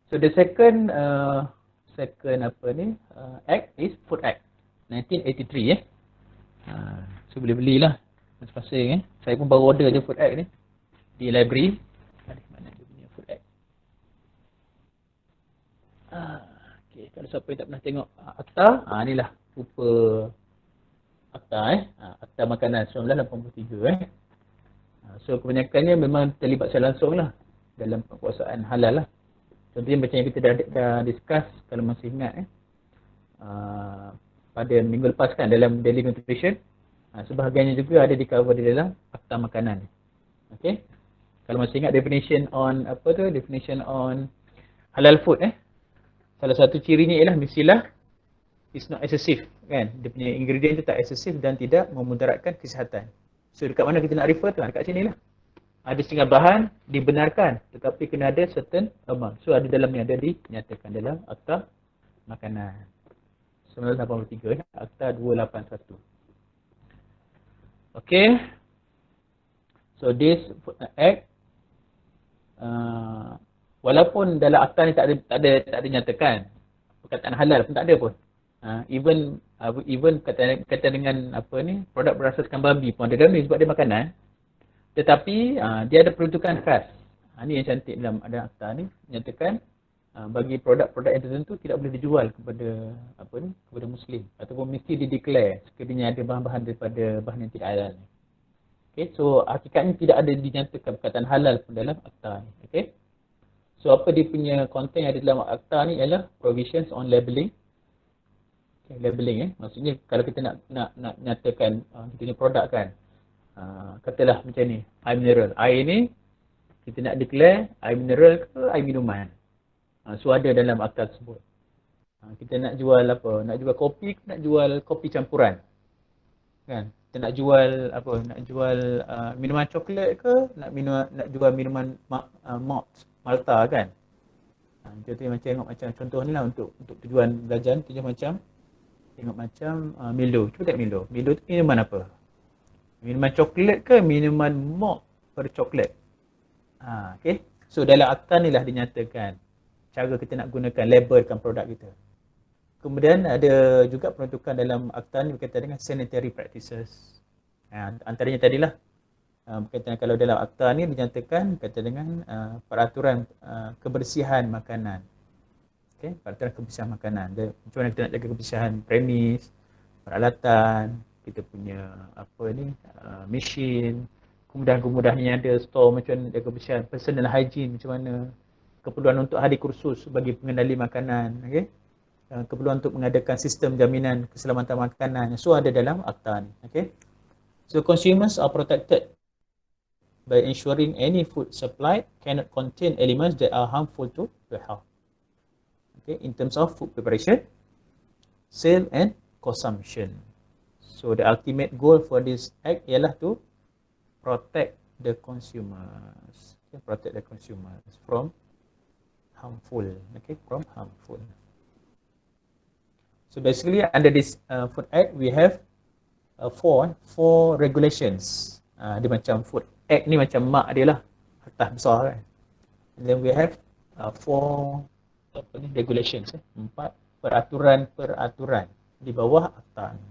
So the second act is Food Act 1983 so boleh belilah masing-masing Saya pun baru order je Food Act ni di library. Mana dia punya Food Act? Okay, kalau siapa yang tak pernah tengok akta, inilah rupa akta akta makanan 1983 So kebanyakannya memang terlibat secara langsung lah dalam penguasaan halal lah. Contohnya macam yang kita dah discuss, kalau masih ingat pada minggu lepas kan dalam Daily Nutrition, sebahagiannya juga ada di cover di dalam akta makanan. Okay, kalau masih ingat definition on halal food salah satu cirinya ialah mestilah it's not excessive kan, dia punya ingredient tu tak excessive dan tidak memudaratkan kesihatan. So dekat mana kita nak refer tu? Dekat sini lah. Ada setengah bahan dibenarkan tetapi kena ada certain amount. So ada dalam ni, ada dinyatakan dalam akta makanan 1983 akta 281. Okay, so this act walaupun dalam akta ni tak ada nyatakan perkataan halal pun tak ada pun. Even kata dengan produk berasaskan babi pun ada dalam ni sebab dia makanan. Tetapi dia ada peruntukan khas. Ni yang cantik dalam ada akta ni, nyatakan bagi produk-produk yang tertentu tidak boleh dijual kepada muslim ataupun mesti dideclare sekiranya ada bahan-bahan daripada bahan yang tidak halal. Okay, so hakikatnya tidak ada dinyatakan perkataan halal pun dalam akta ni. Okay, so apa dia punya content yang ada dalam akta ni ialah provisions on labeling. Okay, labeling maksudnya kalau kita nak nyatakan kita punya produk kan, katalah macam ni, air mineral. Air ni kita nak declare air mineral ke air minuman. So ada dalam akta tersebut. Kita nak jual apa? Nak jual kopi ke nak jual kopi campuran? Kan? Kita nak jual apa? Nak jual minuman coklat ke nak jual minuman malt, malta kan? Contohnya macam contoh ni lah untuk tujuan belajar, tengok macam Milo. Cuba tengok Milo. Milo tu minuman apa? Minuman coklat ke minuman malt bercoklat? Okay. So dalam akta ni lah dinyatakan cara kita nak gunakan, labelkan produk kita. Kemudian ada juga peruntukan dalam akta ni berkaitan dengan sanitary practices. Antaranya tadilah berkaitan kalau dalam akta ni dinyatakan berkaitan dengan peraturan kebersihan makanan. Okay, peraturan kebersihan makanan. Macam mana kita nak jaga kebersihan premis, peralatan, kita punya mesin, kemudahan-kemudahan yang ada, store macam mana jaga kebersihan, personal hygiene macam mana, keperluan untuk hadir kursus bagi pengendali makanan, okay? Keperluan untuk mengadakan sistem jaminan keselamatan makanan. So ada dalam akta ni. Okay? So consumers are protected by ensuring any food supplied cannot contain elements that are harmful to the health. Okay? In terms of food preparation, sale and consumption. So the ultimate goal for this act ialah to protect the consumers. Okay? Protect the consumers from harmful. Okay? From harmful. So basically under this Food Act we have four regulations. Dia macam Food Act ni macam mak dia lah, atas besar kan. And then we have four regulations, 4 peraturan di bawah akta ni.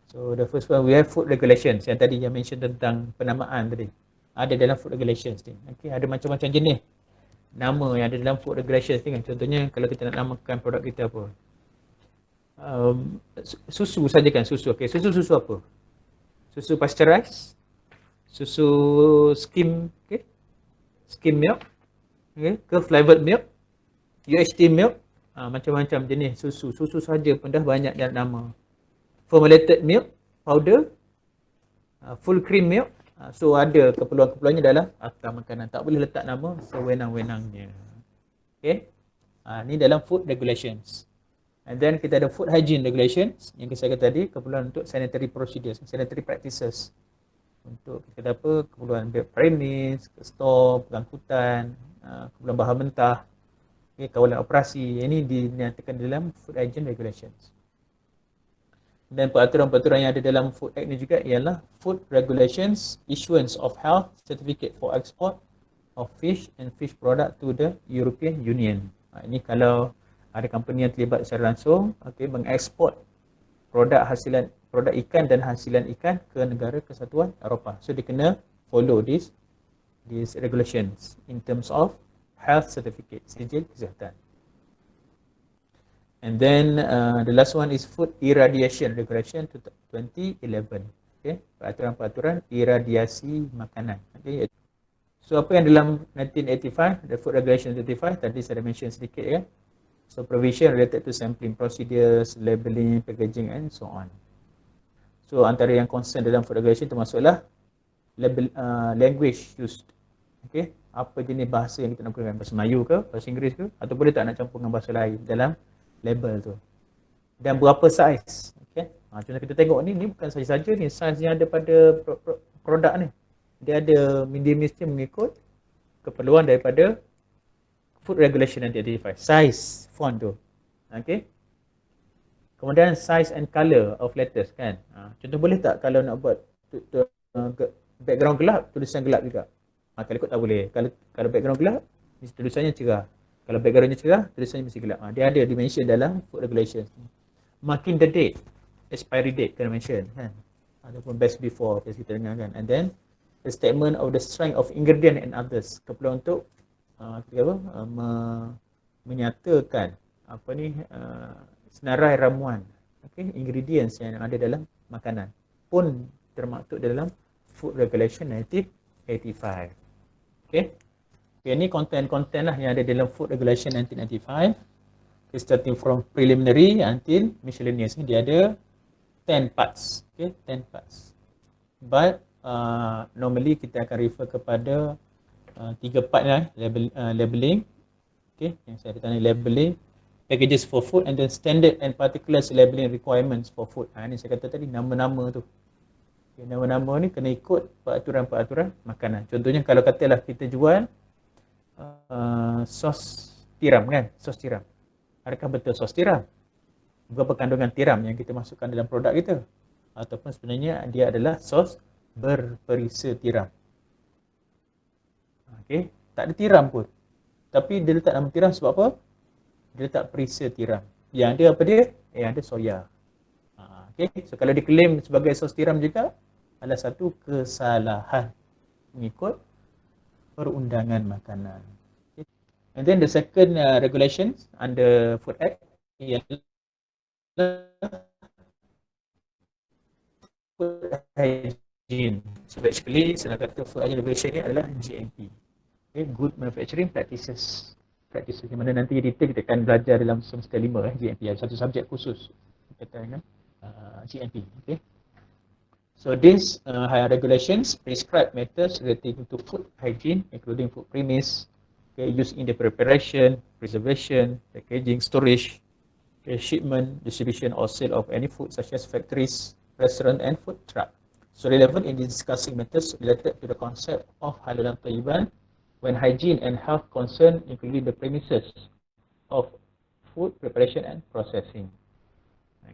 So the first one we have food regulations yang tadi yang mention tentang penamaan tadi. Ada dalam food regulations ni. Okay, ada macam-macam jenis nama yang ada dalam food regulations ni kan. Contohnya kalau kita nak namakan produk kita apa? Susu saja kan, susu. Okay, susu apa? Susu pasteurized, susu skim, okay? Skim milk, okay? Ke flavored milk, UHT milk, macam-macam jenis susu. Susu saja pun dah banyak dalam nama. Formulated milk, powder, full cream milk. So ada keperluan-keperluannya dalam akta makanan. Tak boleh letak nama sewenang-wenangnya. Okay. Ni dalam food regulations. And then kita ada food hygiene regulations. Yang saya kata tadi, keperluan untuk sanitary procedures, sanitary practices. Untuk kita kata apa, keperluan premis, store, pengangkutan, keperluan bahan mentah, okay, kawalan operasi. Ini dinyatakan dalam food hygiene regulations. Dan peraturan-peraturan yang ada dalam Food Act ni juga ialah Food Regulations, Issuance of Health Certificate for Export of Fish and Fish Product to the European Union. Ini kalau ada company yang terlibat secara langsung, mengeksport produk ikan dan hasilan ikan ke negara kesatuan Eropah. So dia kena follow these regulations in terms of health certificate, sijil kesihatan. And then the last one is food irradiation regulation 2011. Okay, peraturan-peraturan iradiasi makanan. Okay. So apa yang dalam 1985, the food regulation 1985 tadi saya dah mention sedikit ya. So provision related to sampling procedures, labeling, packaging and so on. So antara yang concern dalam food regulation termasuklah language used. Okay, apa jenis bahasa yang kita nak gunakan, bahasa Melayu ke, bahasa Inggeris ke, ataupun dia tak nak campur dengan bahasa lain dalam label tu. Dan berapa saiz. Okay. Contoh kita tengok ni bukan saja ni saiz yang ada pada produk ni. Dia ada mesti mengikut keperluan daripada Food Regulation 1985. Size font tu. Okay. Kemudian size and color of letters kan. Contoh boleh tak kalau nak buat background gelap, tulisan gelap juga. Kalau ikut tak boleh. Kalau background gelap, tulisannya cerah. Kalau backgroundnya cerah, tulisannya mesti gelap. Dia ada dimension dalam Food Regulations. Marking the date, expiry date kena mention kan. Ataupun best before, kita dengar kan. And then the statement of the strength of ingredient and others. Keperluan untuk menyatakan senarai ramuan, ingredients yang ada dalam makanan pun termaktub dalam Food Regulation 1985. Ini konten-konten lah yang ada dalam Food Regulation 1995. Starting from preliminary until miscellaneous ni dia ada 10 parts. 10 parts. But normally kita akan refer kepada 3 part lah, labeling. Yang saya ada tanya labeling, packages for food and then standard and particulars labeling requirements for food. Ini saya kata tadi nama-nama tu. Nama-nama ni kena ikut peraturan-peraturan makanan. Contohnya kalau katalah kita jual sos tiram kan, sos tiram. Adakah betul sos tiram? Berapa kandungan tiram yang kita masukkan dalam produk kita? Ataupun sebenarnya dia adalah sos berperisa tiram. Tak ada tiram pun. Tapi dia letak nama tiram sebab apa? Dia letak perisa tiram. Yang ada apa dia? Yang ada soya. So kalau diklaim sebagai sos tiram juga adalah satu kesalahan mengikut perundangan makanan. And then the second regulations under Food Act ialah food hygiene. So basically saya kata food hygiene regulation ni adalah GMP. Good manufacturing practices. Di mana nanti detail kita akan belajar dalam semester 5 GMP. Ada satu subjek khusus berkaitan dengan GMP. So these regulations prescribe methods relating to food hygiene, including food premise, used in the preparation, preservation, packaging, storage, shipment, distribution or sale of any food such as factories, restaurant and food truck. So relevant in discussing methods related to the concept of halal dan thayyiban when hygiene and health concern including the premises of food preparation and processing.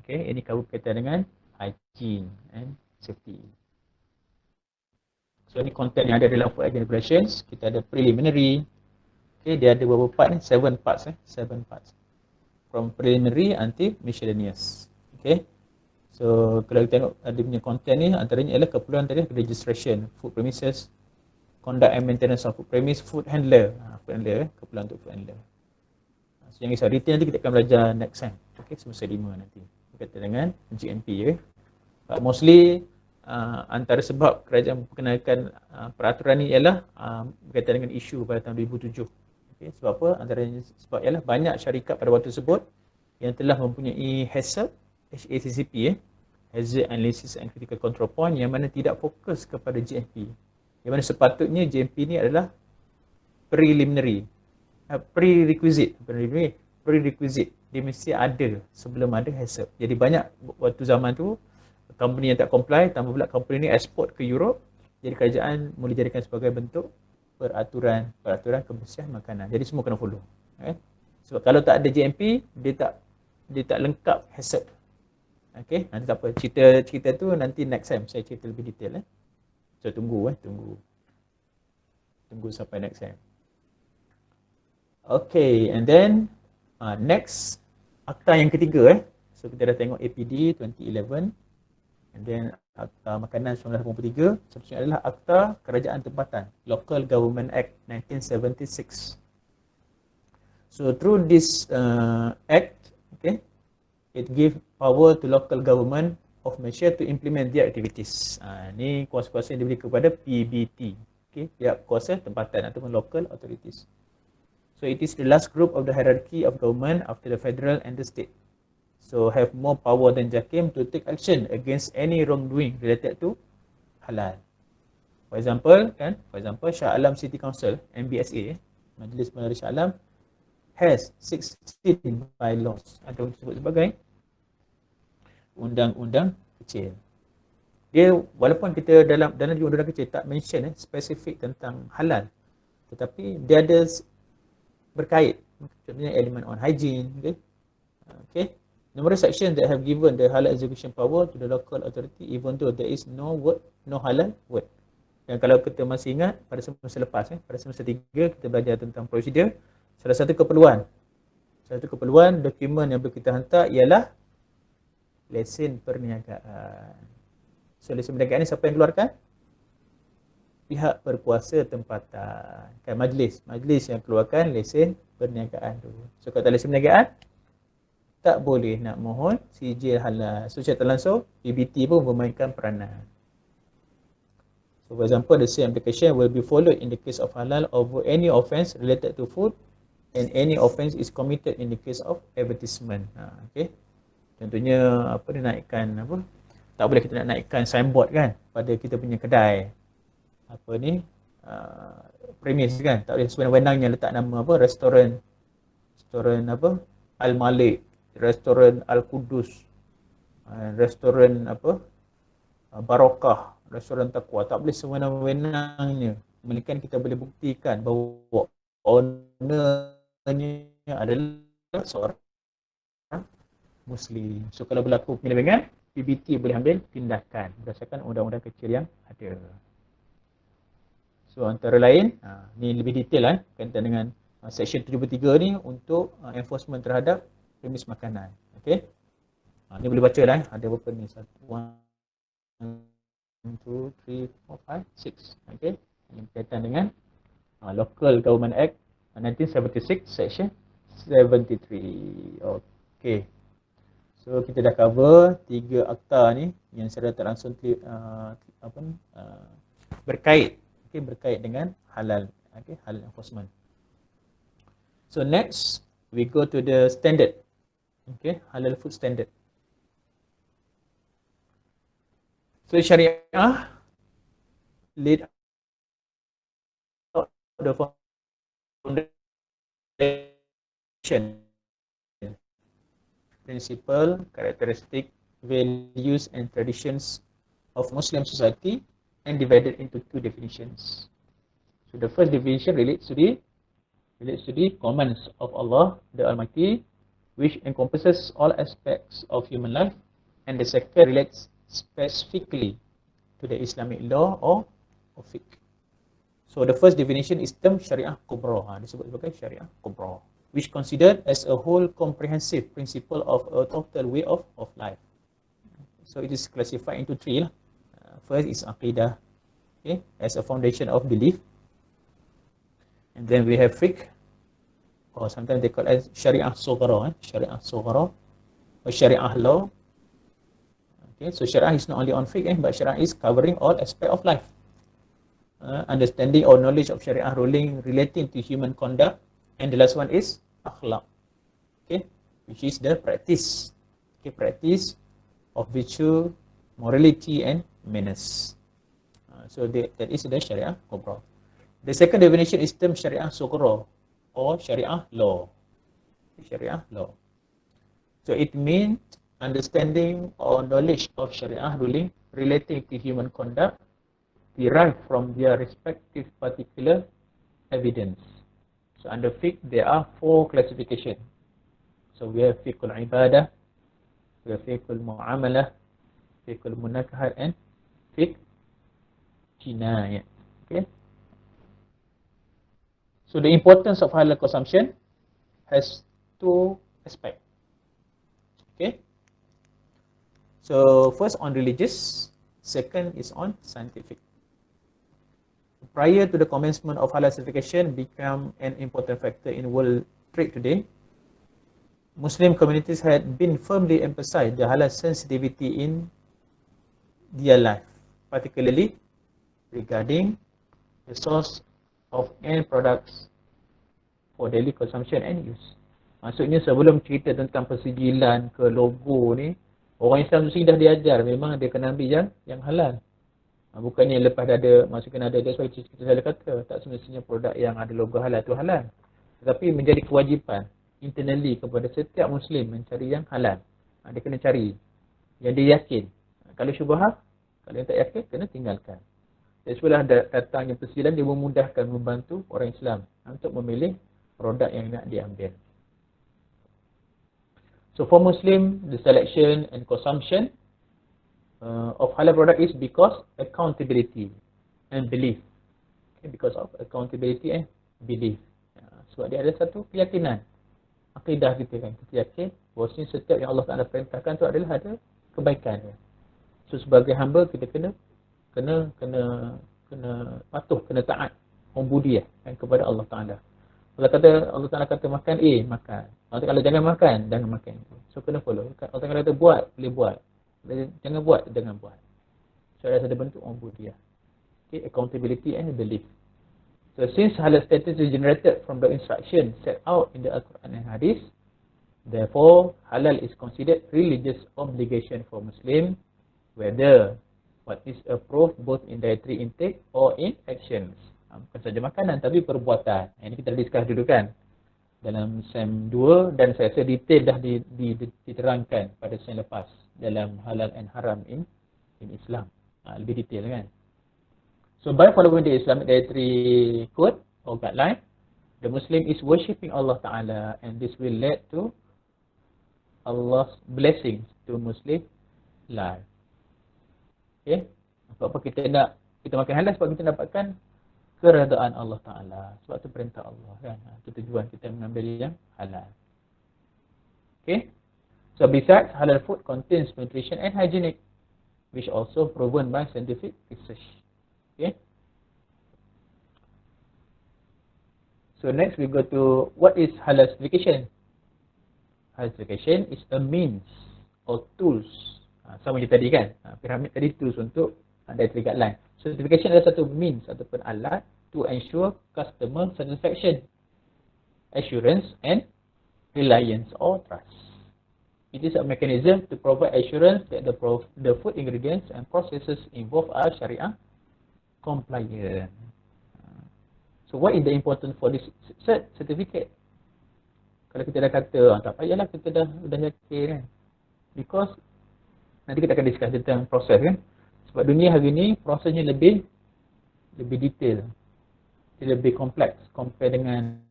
Ini berkaitan dengan hygiene and safety. So ini konten yang ada dalam food hygiene regulations. Kita ada preliminary. Dia ada berapa part ni? 7 parts. 7 parts. From preliminary until miscellaneous. So kalau kita tengok ada punya konten ni, antaranya ialah keperluan tadi registration, food premises, conduct and maintenance of food premise, food handler. Keperluan untuk food handler. So yang kisah detail nanti kita akan belajar next time. Semester 5 nanti. Berkaitan dengan GMP. But mostly antara sebab kerajaan memperkenalkan peraturan ni ialah berkaitan dengan isu pada tahun 2007. Sebab apa? Antaranya sebab ialah banyak syarikat pada waktu tersebut yang telah mempunyai HACCP, Hazard Analysis and Critical Control Point, yang mana tidak fokus kepada GMP. Yang mana sepatutnya GMP ni adalah preliminary, prerequisite. Dia mesti ada sebelum ada HACCP. Jadi banyak waktu zaman tu company yang tak comply, tambah pula company ni export ke Europe, jadi kerajaan mula jadikan sebagai bentuk peraturan kebersihan makanan. Jadi semua kena follow. Sebab kalau tak ada GMP, dia tak lengkap HACCP. Nanti tak apa. Cerita tu nanti next time saya cerita lebih detail. So tunggu sampai next time. Okay, and then next akta yang ketiga So kita dah tengok APD 2011 and then Akta Makanan 1983. Seterusnya adalah Akta Kerajaan Tempatan, Local Government Act 1976. So through this act, okay, it give power to local government of Malaysia to implement their activities. Ni kuasa-kuasa yang diberi kepada PBT, okay, pihak kuasa tempatan ataupun local authorities. So it is the last group of the hierarchy of government after the federal and the state. So have more power than JAKIM to take action against any wrongdoing related to halal. For example, Shah Alam City Council, MBSA, Majlis Melalui Shah Alam, has 16 bylaws atau disebut sebagai undang-undang kecil. Dia walaupun kita dalam undang-undang kecil tak mention spesifik tentang halal, tetapi dia ada berkait, contohnya elemen on hygiene, okay. Numerous sections that have given the halal execution power to the local authority even though there is no halal word. Dan kalau kita masih ingat pada semester lepas, pada semester 3 kita belajar tentang prosedur. Salah satu keperluan dokumen yang boleh kita hantar ialah lesen perniagaan. So lesen perniagaan ni siapa yang keluarkan? Pihak berkuasa tempatan. Kan majlis yang keluarkan lesen perniagaan tu. So kalau tak lesen perniagaan, tak boleh nak mohon sijil halal. So secara tak langsung PBT pun memainkan peranan. So for example, the same application will be followed in the case of halal over any offence related to food and any offence is committed in the case of advertisement. Okay. Contohnya dia naikkan tak boleh kita nak naikkan signboard kan pada kita punya kedai. Premis kan. Tak boleh sewenang-wenangnya letak nama restoran Al-Malik, restoran Al-Qudus, restoran Barakah, restoran Taqwa. Tak boleh sewenang-wenangnya. Melainkan kita boleh buktikan bahawa ownernya adalah seorang Muslim. So kalau berlaku penyelewengan, PBT boleh ambil tindakan berdasarkan undang-undang kecil yang ada. So antara lain, ni lebih detail kaitan dengan section 73 ni untuk enforcement terhadap premis makanan. Okey. Ni boleh baca lah. Ada berapa ni? 1, 2, 3, 4, 5, 6. Okey. Ini berkaitan dengan Local Government Act 1976 section 73. Okey. So kita dah cover 3 akta ni yang secara tak langsung berkait dengan halal, halal enforcement. So next we go to the standard, halal food standard. So syariah laid out the foundation, principle, characteristic, values and traditions of Muslim society and divided into 2 definitions. So the first definition relates to the commands of Allah the Almighty, which encompasses all aspects of human life, and the second relates specifically to the Islamic law or fiqh. So the first definition is term Syariah Kubra, disebut sebagai Syariah Kubra, which considered as a whole comprehensive principle of a total way of life. So it is classified into 3 lah. First is Aqidah, as a foundation of belief. And then we have fiqh, or sometimes they call it as Syariah Sughra, Syariah Sughra, or Syariah law. Okay, so Syariah is not only on fiqh, but Syariah is covering all aspects of life. Understanding or knowledge of Syariah ruling relating to human conduct. And the last one is akhlaq, which is the practice, practice of virtue, morality and manners. So that is the Syariah Kubra. The second definition is term Syariah Sughra or Syariah law. Syariah law. So it means understanding or knowledge of Syariah ruling relating to human conduct derived from their respective particular evidence. So under fiqh there are 4 classifications. So we have fiqhul ibadah, we have fiqhul muamalah, fiqhul munakahat and fiqh jinayah. Okay. So the importance of halal consumption has two aspects. Okay. So first on religious, second is on scientific. Prior to the commencement of halal certification become an important factor in world trade today, Muslim communities had been firmly emphasized the halal sensitivity in their life, particularly regarding the source of end products for daily consumption and use. Maksudnya sebelum cerita tentang persijilan ke logo ni, orang Islam mesti dah diajar memang dia kena ambil yang halal. Bukannya lepas dah ada, maksudnya ada, that's why kita selalu kata, tak semestinya produk yang ada logo halal tu halal. Tetapi menjadi kewajipan internally kepada setiap Muslim mencari yang halal. Dia kena cari yang dia yakin. Kalau syubhat, kalau yang tak yakin, kena tinggalkan. That's why datangnya persijilan, dia memudahkan, membantu orang Islam untuk memilih produk yang nak diambil. So for Muslim, the selection and consumption of halal product is because accountability and belief. Okay, because of accountability and belief. Sebab dia ada satu keyakinan. Akidah kita kan. Kita yakin bahawasanya setiap yang Allah Ta'ala perintahkan tu adalah ada kebaikan dia. So sebagai hamba kita kena patuh, kena taat, membudi kan, kepada Allah Ta'ala. Allah Ta'ala kata makan, makan. Allah Ta'ala jangan makan, jangan makan. So kena follow. Allah Ta'ala kata buat, boleh buat. Jangan buat, jangan buat. So ada bentuk ubudiyah. Okay, accountability and belief. So since halal status is generated from the instruction set out in the Al-Quran and Hadith, therefore halal is considered religious obligation for Muslim, whether what is approved both in dietary intake or in actions. Bukan saja makanan tapi perbuatan. Ini kita dah discuss dulu kan dalam SEM 2 dan saya rasa detail dah diterangkan pada SEM lepas dalam halal and haram in Islam. Lebih detail kan. So by following the Islamic dietary code or guideline, the Muslim is worshipping Allah Ta'ala and this will lead to Allah's blessings to Muslim life. Okay. Apa kita makan halal sebab kita dapatkan keredaan Allah Ta'ala. Sebab itu perintah Allah kan. Itu tujuan kita mengambil yang halal. Okay. So besides, halal food contains nutrition and hygienic, which also proven by scientific research. Okay. So next we go to what is halal certification. Halal certification is a means or tools. Sama je tadi kan. Piramid tadi tools untuk dietary guideline. Certification adalah satu means ataupun alat to ensure customer satisfaction, assurance and reliance or trust. It is a mechanism to provide assurance that the food ingredients and processes involved are Sharia compliant. So what is the importance for this certificate? Kalau kita dah kata, tak payahlah kita dah yakin kan. Because nanti kita akan discuss tentang proses kan. Sebab dunia hari ni prosesnya lebih detail. Dia lebih kompleks compare dengan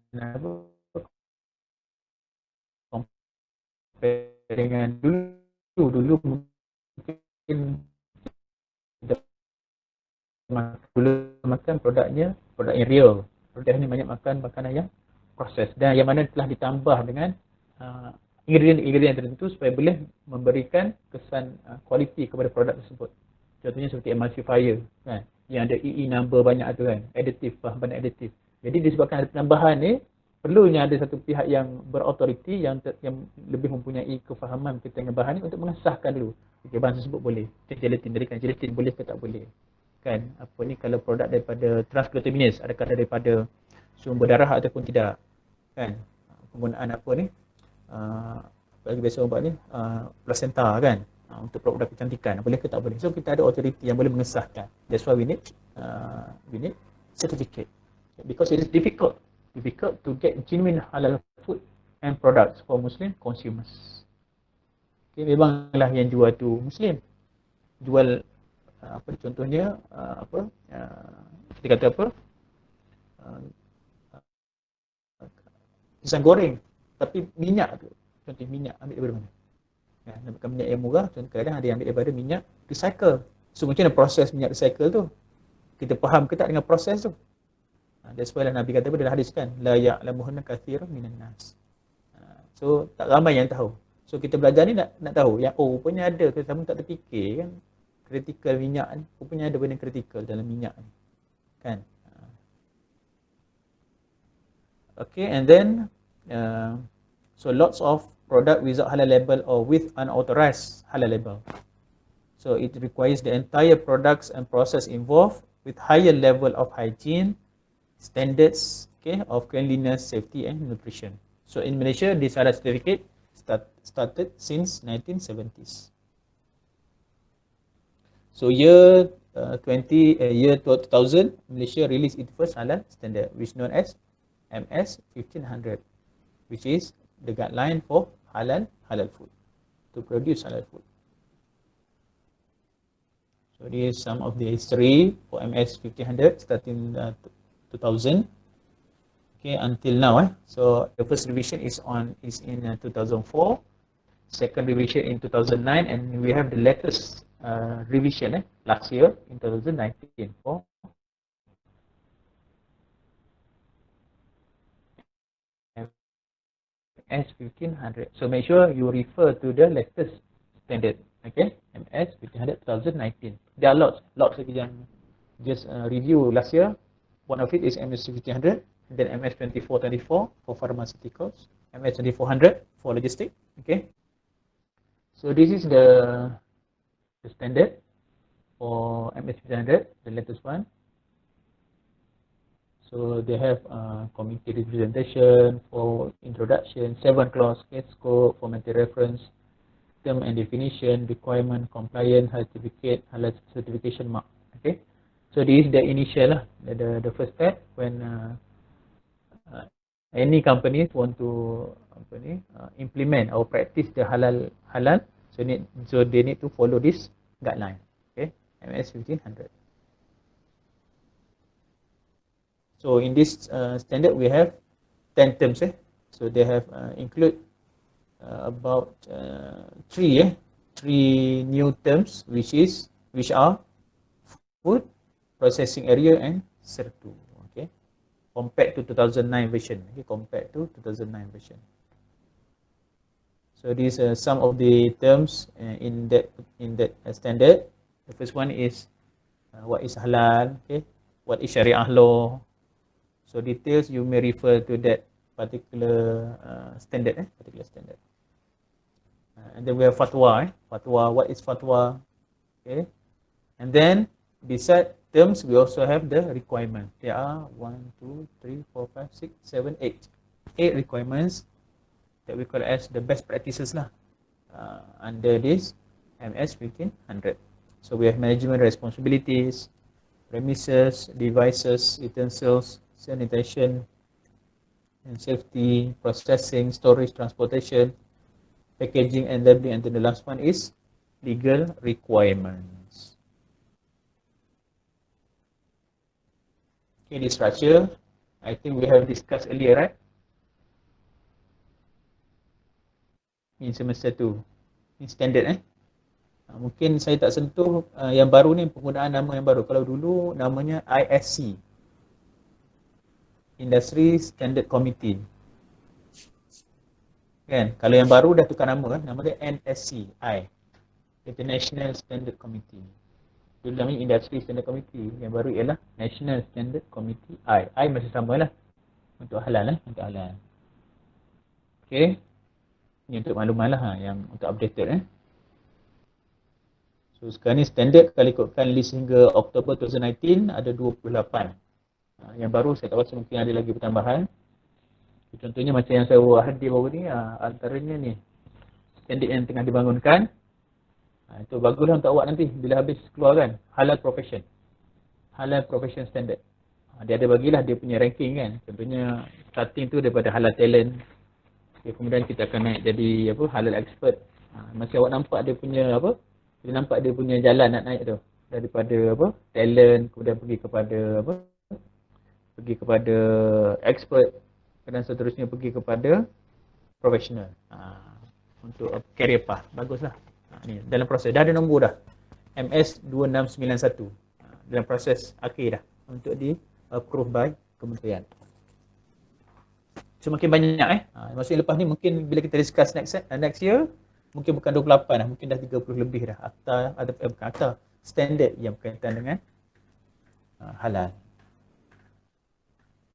dulu mungkin dulu makan produk yang real. Produk ni banyak makan makanan yang proses dan yang mana telah ditambah dengan ingredient tertentu supaya boleh memberikan kesan kualiti kepada produk tersebut. Contohnya seperti emulsifier kan, yang ada EE number banyak tu kan, additive, bahan additive. Jadi disebabkan ada penambahan ni, perlunya ada satu pihak yang berautoriti yang lebih mempunyai kefahaman tentang bahan ni untuk mengesahkan dulu. Okey, bahan tersebut boleh. Gelatin, gelatin boleh ke tak boleh. Kan, apa ni kalau produk daripada transglutaminase, adakah daripada sumber darah ataupun tidak. Kan, penggunaan apa ni, bagi biasa orang buat ni, placenta kan, untuk produk kecantikan, boleh ke tak boleh. So kita ada authority yang boleh mengesahkan. That's why we need certificate. Because it is difficult to get genuine halal food and products for Muslim consumers. Okay, memanglah yang jual tu Muslim. Jual contohnya kita kata pisang goreng tapi minyak tu, contoh minyak ambil daripada mana? Ya, dapatkan minyak yang murah, contoh kadang ada yang ambil daripada minyak recycle. So macam mana proses minyak recycle tu? Kita faham ke tak dengan proses tu? That's why lah Nabi kata pada hadis kan, la ya'lamuhunna katsirun minan nas. So tak ramai yang tahu. So kita belajar ni nak tahu yang rupanya ada tu, sama tak terfikir kan, kritikal minyak ni, rupanya ada benda kritikal dalam minyak ni. Kan? Okay, and then so lots of product without halal label or with unauthorized halal label. So it requires the entire products and process involved with higher level of hygiene standards, okay, of cleanliness, safety and nutrition. So in Malaysia, this halal certificate started since 1970s. So year 2000, Malaysia released its first halal standard, which known as MS 1500, which is the guideline for halal food, to produce halal food. So this is some of the history for MS 1500 starting 2000, okay, until now. So the first revision is in 2004, second revision in 2009, and we have the latest revision last year in 2019 for MS 1500. So make sure you refer to the latest standard, okay, MS 1500 2019. There are lots lagi yang just review last year. One of it is MS 1500, and then MS 2424 for pharmaceuticals, MS 2400 for logistics, okay. So this is the standard for MS 1500, the latest one. So they have committee representation for introduction, 7 clause, case scope, formatted reference, term and definition, requirement, compliance, certificate, halal certification mark. Okay. So this is the initial the first step when any companies want to implement or practice the halal. So they need to follow this guideline. Okay, MS 1500. So in this standard we have 10 terms. So they have include about 3 new terms, which are food, processing area and sertu. Okay, compared to 2009 version. Okay, compared to 2009 version. So these are some of the terms in that standard. The first one is what is halal. Okay, what is Sharia law. So details you may refer to that particular standard. And then we have fatwa. Fatwa, what is fatwa? Okay. And then beside terms, we also have the requirement. There are 1, 2, 3, 4, 5, 6, 7, 8. 8 requirements that we call as the best practices under this MS 1500. So we have management responsibilities, premises, devices, utensils, sanitation and safety, processing, storage, transportation, packaging and labeling, and then the last one is legal requirements. Okay, the structure, I think we have discussed earlier, right? In semester 2, in standard. Mungkin saya tak sentuh yang baru ni, penggunaan nama yang baru. Kalau dulu namanya ISC, Industry Standard Committee. Kan? Kalau yang baru dah tukar nama, nama dia NSC, International Standard Committee. Dulu namanya Industry Standard Committee. Yang baru ialah National Standard Committee, I masih sama lah. Untuk halal untuk halal. Okay. Ini untuk makluman lah yang untuk updated. So sekarang ni standard, kalau ikutkan list hingga Oktober 2019 ada 28. Yang baru saya tak rasa mungkin ada lagi pertambahan. Contohnya macam yang saya hadir baru ni, antaranya ni standard yang tengah dibangunkan. Itu baguslah untuk awak nanti bila habis keluar kan, halal profession standard. Dia ada bagilah dia punya ranking kan. Contohnya starting tu daripada halal talent. Kemudian kita akan naik jadi halal expert. Masih awak nampak dia punya kita nampak dia punya jalan nak naik tu. Daripada talent, kemudian pergi kepada expert, dan seterusnya pergi kepada professional. Untuk career path, baguslah. Ni dalam proses dah ada nombor dah. MS 2691. Dalam proses akhir dah untuk di approve by kementerian. So makin banyak maksudnya lepas ni mungkin bila kita discuss next year, mungkin bukan 28 dah, mungkin dah 30 lebih dah akta, bukan akta, standard yang berkaitan dengan halal.